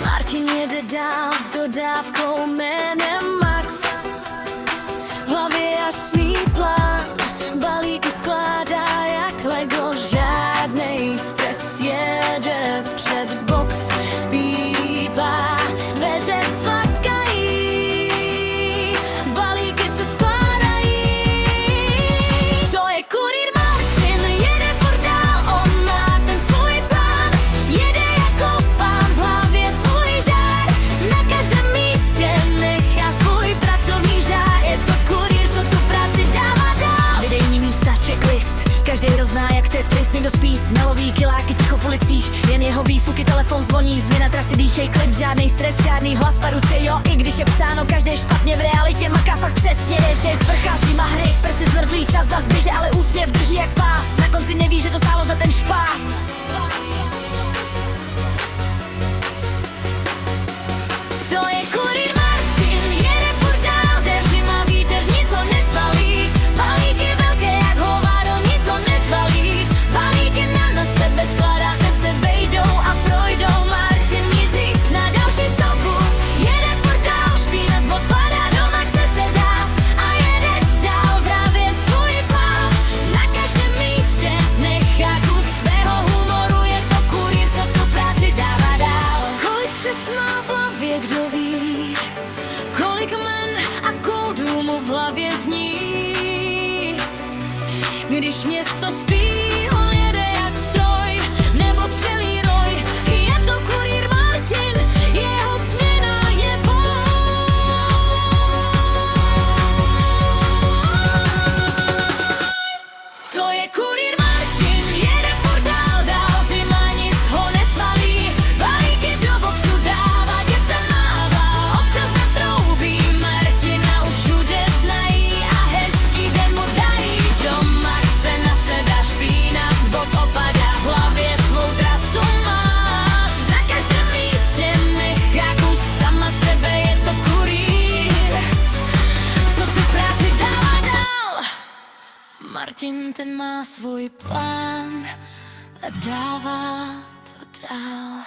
Martin jede dál s dodávkou jménem Max. V hlavě jasný plán, balíky skládá jak Lego. Žádnej stres, jede vpřed, box pípá, dveře cvakají, balíky se skládají. To je kurýr Martin, jede furt dál, on má ten svůj plán. Jede jako pán, v hlavě svůj žár, na každém místě nechá svůj pracovní žár. Je to kurýr, co tu práci dává dál. Vydejní místa, checklist, každý rozná jak Tetris. Někdo spí, neloví kiláky ticho v ulicích, jen jeho výfuky, telefon zvoní, změna trasy, dýchej klid, žádnej stres, žádný hlas paruce, jo. I když je psáno každý špatně, v realitě maká fakt přesně, že je sprcha, zima, hry, prsty zmrzlý, čas zas běže, ale úsměv drží jak pás. Na konci neví, že to stálo za ten špás. To je kurýr Martin, jede furt dál, jde zima, vítr, nic ho nesvalí. Balíky velké jak hovado, nic ho nesvalí. Balíky na sebe skládá, teď se vejdou a projdou. Martin mizí na další stopu, jede furt dál, špína z bod padá, do maxe se dá a jede dál, právě svůj plán. Na každém místě nechá kus svého humoru, je to kurýr, co tu práci dává dál. Kolik přes má v hlavě, kdo ví, kolik men a kódů mu v hlavě zní. Když město spí, on jede jak stroj, nebo včelí roj. Je to kurýr Martin, jeho směna je boj. To je kurýr Martin, jede furt dál, dál, zima, nic ho nesvalí. Balíky do boxu dává, dětem mává, občas zatroubí. Martina už všude znají a hezký den mu dají. Doma se nasedá, špína z bod opadá, v hlavě svou trasu má. Na každém místě nechá kus sama sebe, je to kurýr, co tu práci dává dál. Martin ten má svůj plán a dává to dál.